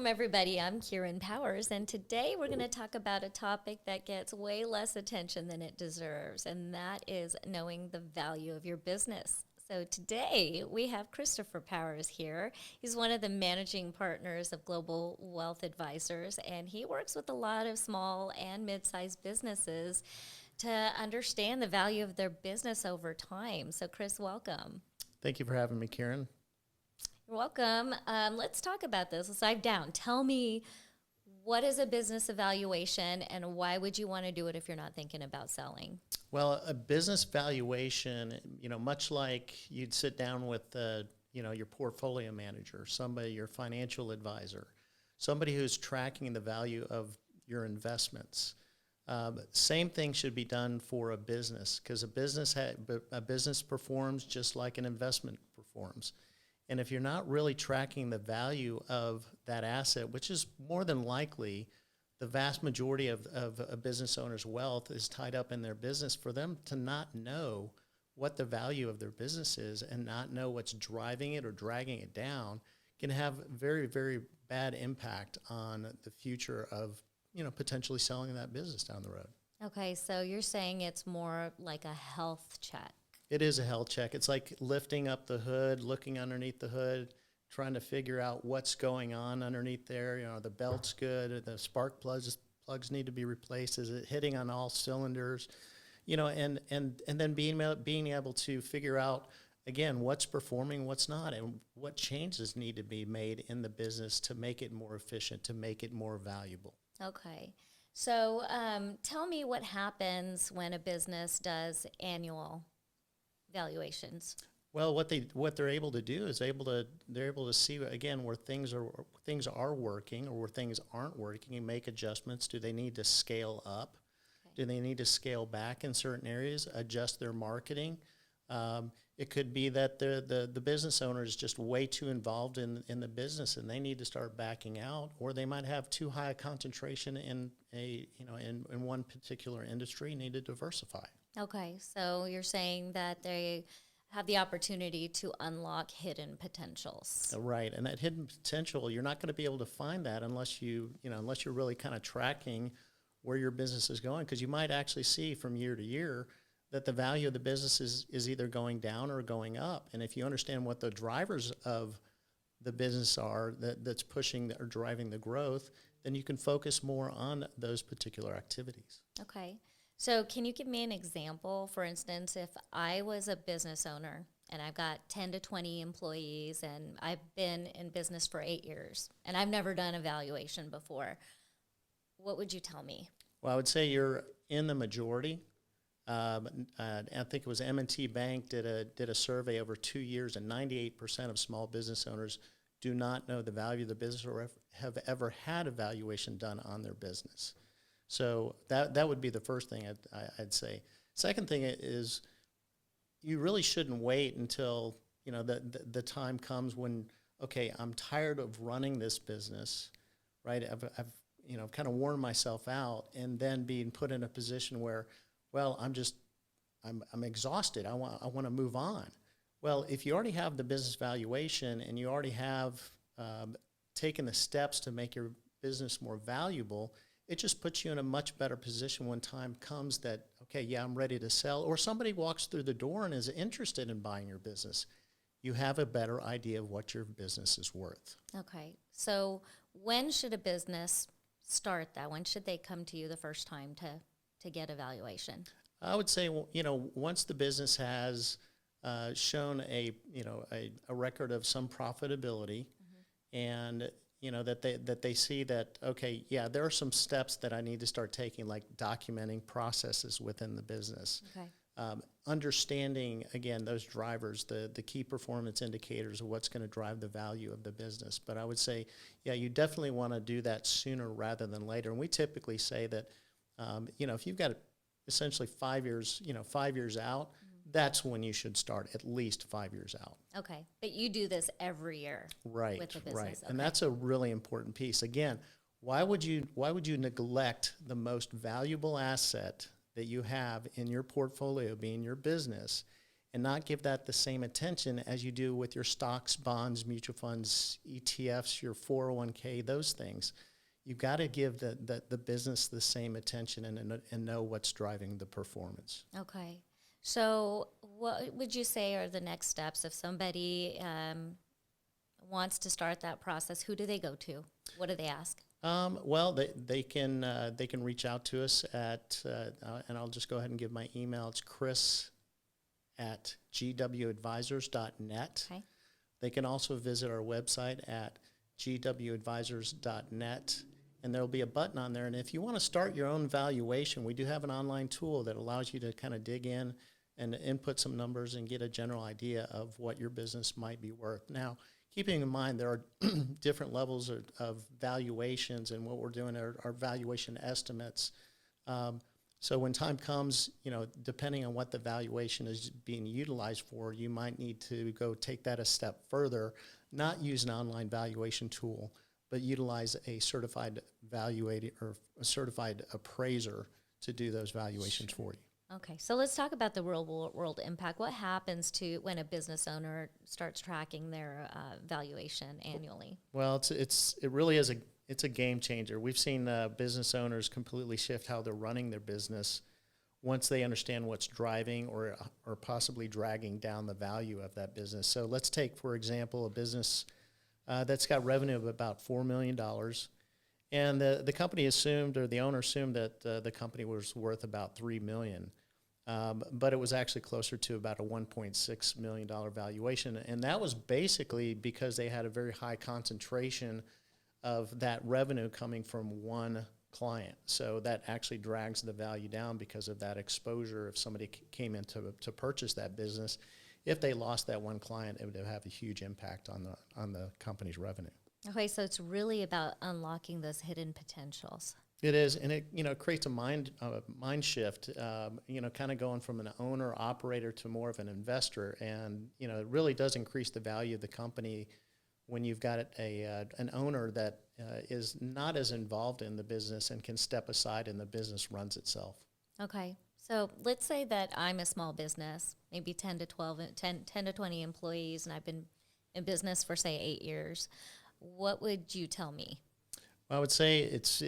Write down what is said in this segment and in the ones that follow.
Welcome, everybody. I'm Kieran Powers, and today we're going to talk about a topic that gets way less attention than it deserves, and that is knowing the value of your business. So today we have Christopher Powers here. He's one of the managing partners of Global Wealth Advisors, and he works with a lot of small and mid-sized businesses to understand the value of their business over time. So Chris, welcome. Thank you for having me, Kieran. You're welcome. Let's talk about this. Let's dive down. Tell me, what is a business evaluation and why would you want to do it if you're not thinking about selling? Well, a business valuation, much like you'd sit down with, your portfolio manager, somebody, your financial advisor, somebody who's tracking the value of your investments. Same thing should be done for a business, because a business performs just like an investment performs. And if you're not really tracking the value of that asset, which is more than likely the vast majority of a business owner's wealth is tied up in their business, for them to not know what the value of their business is and not know what's driving it or dragging it down can have very, very bad impact on the future of, potentially selling that business down the road. Okay, so you're saying it's more like a health check. It is a health check. It's like lifting up the hood, looking underneath the hood, trying to figure out what's going on underneath there. The belt's good, the spark plugs need to be replaced. Is it hitting on all cylinders? And then being able to figure out, again, what's performing, what's not, and what changes need to be made in the business to make it more efficient, to make it more valuable. Okay. So tell me what happens when a business does annual valuations. Well, what they're able to do is they're able to see, again, where things are working or where things aren't working, and make adjustments. Do they need to scale up? Okay. Do they need to scale back in certain areas? Adjust their marketing. It could be that the business owner is just way too involved in the business and they need to start backing out, or they might have too high a concentration in one particular industry, need to diversify. Okay, so you're saying that they have the opportunity to unlock hidden potentials. Right, and that hidden potential, you're not going to be able to find that unless you're really kind of tracking where your business is going, because you might actually see from year to year that the value of the business is either going down or going up. And if you understand what the drivers of the business are that's pushing or driving the growth, then you can focus more on those particular activities. Okay. So can you give me an example? For instance, if I was a business owner and I've got 10 to 20 employees and I've been in business for 8 years and I've never done a valuation before, what would you tell me? Well, I would say you're in the majority. I think it was M&T Bank did a survey over 2 years, and 98% of small business owners do not know the value of the business or have ever had a valuation done on their business. So that would be the first thing I'd say. Second thing is, you really shouldn't wait until the time comes when, okay, I'm tired of running this business, right? I've kind of worn myself out, and then being put in a position where, well, I'm exhausted. I want to move on. Well, if you already have the business valuation and you already have taken the steps to make your business more valuable, it just puts you in a much better position when time comes that, okay, yeah, I'm ready to sell, or somebody walks through the door and is interested in buying your business. You have a better idea of what your business is worth. Okay. So when should a business start that? When should they come to you the first time to get a valuation? I would say, once the business has shown a record of some profitability, mm-hmm. and that they see that, okay, yeah, there are some steps that I need to start taking, like documenting processes within the business. Okay. Understanding, again, those drivers, the key performance indicators of what's going to drive the value of the business. But I would say, yeah, you definitely want to do that sooner rather than later. And we typically say that, if you've got essentially 5 years, 5 years out, that's when you should start, at least 5 years out. Okay, but you do this every year, right? With the business, right, okay. And that's a really important piece. Again, why would you neglect the most valuable asset that you have in your portfolio, being your business, and not give that the same attention as you do with your stocks, bonds, mutual funds, ETFs, your 401k, those things. You've got to give the business the same attention and know what's driving the performance. Okay. So what would you say are the next steps if somebody wants to start that process? Who do they go to? What do they ask? Well, they can reach out to us at, and I'll just go ahead and give my email. It's chris@gwadvisors.net. Okay. They can also visit our website at gwadvisors.net, and there'll be a button on there. And if you want to start your own valuation, we do have an online tool that allows you to kind of dig in and input some numbers and get a general idea of what your business might be worth. Now, keeping in mind there are different levels of valuations, and what we're doing are valuation estimates. So when time comes, depending on what the valuation is being utilized for, you might need to go take that a step further, not use an online valuation tool, but utilize a certified valuator or a certified appraiser to do those valuations for you. Okay, so let's talk about the real world impact. What happens to when a business owner starts tracking their valuation annually? Well, it really is it's a game changer. We've seen business owners completely shift how they're running their business once they understand what's driving or possibly dragging down the value of that business. So let's take, for example, a business that's got revenue of about $4 million. And the company assumed, or the owner assumed, that the company was worth about $3 million. But it was actually closer to about a $1.6 million valuation. And that was basically because they had a very high concentration of that revenue coming from one client. So that actually drags the value down because of that exposure. If somebody came in to purchase that business, if they lost that one client, it would have a huge impact on the company's revenue. Okay, so it's really about unlocking those hidden potentials. It is, and it creates a mind shift. Kind of going from an owner operator to more of an investor, and it really does increase the value of the company when you've got an owner that is not as involved in the business and can step aside and the business runs itself. Okay, so let's say that I'm a small business, maybe 10 to 20 employees, and I've been in business for say 8 years. What would you tell me? Well, I would say it's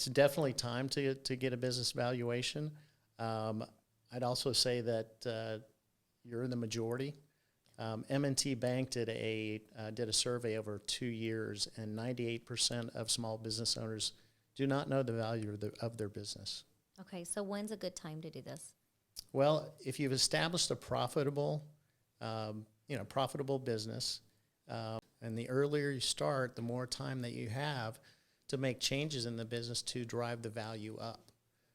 definitely time to get a business valuation. I'd also say that you're in the majority. M&T Bank did a survey over 2 years, and 98% of small business owners do not know the value of their business. Okay, so when's a good time to do this? Well, if you've established a profitable business, and the earlier you start, the more time that you have to make changes in the business to drive the value up.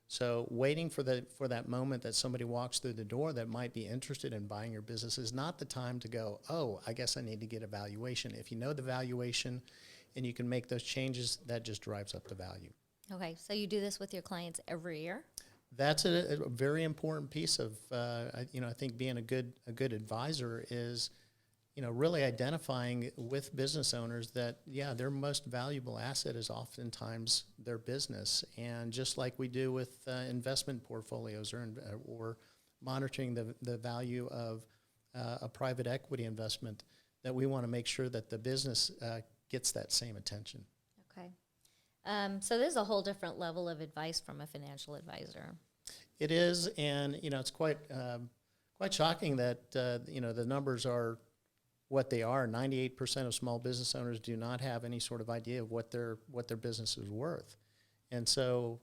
So waiting for that moment that somebody walks through the door that might be interested in buying your business is not the time to go, oh, I guess I need to get a valuation. If you know the valuation and you can make those changes, that just drives up the value. Okay, so you do this with your clients every year? That's a very important piece of, I think being a good advisor is, really identifying with business owners that, their most valuable asset is oftentimes their business. And just like we do with investment portfolios or monitoring the value of a private equity investment, that we want to make sure that the business gets that same attention. Okay. So there's a whole different level of advice from a financial advisor. It is, and, it's quite shocking that, the numbers are what they are. 98% of small business owners do not have any sort of idea of what their business is worth. And so,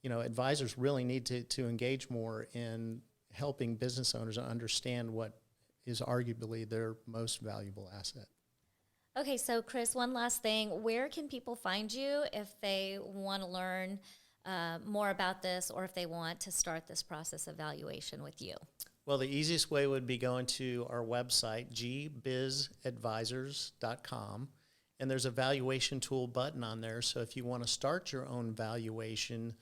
advisors really need to engage more in helping business owners understand what is arguably their most valuable asset. Okay, so Chris, one last thing. Where can people find you if they want to learn more about this, or if they want to start this process of valuation with you? Well, the easiest way would be going to our website, gbizadvisors.com, and there's a valuation tool button on there. So if you want to start your own valuation,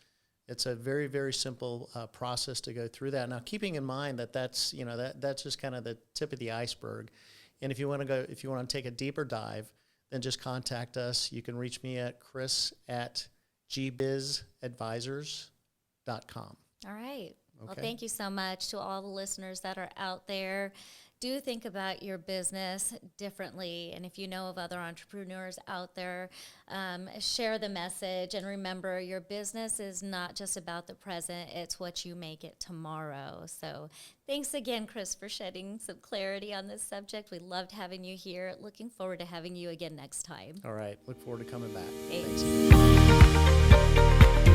it's a very, very simple process to go through that. Now, keeping in mind that's just kind of the tip of the iceberg. And if you want to take a deeper dive, then just contact us. You can reach me at chris@gbizadvisors.com. All right. Well, thank you so much to all the listeners that are out there. Do think about your business differently. And if you know of other entrepreneurs out there, share the message. And remember, your business is not just about the present, it's what you make it tomorrow. So thanks again, Chris, for shedding some clarity on this subject. We loved having you here. Looking forward to having you again next time. All right. Look forward to coming back. Thanks. Thanks.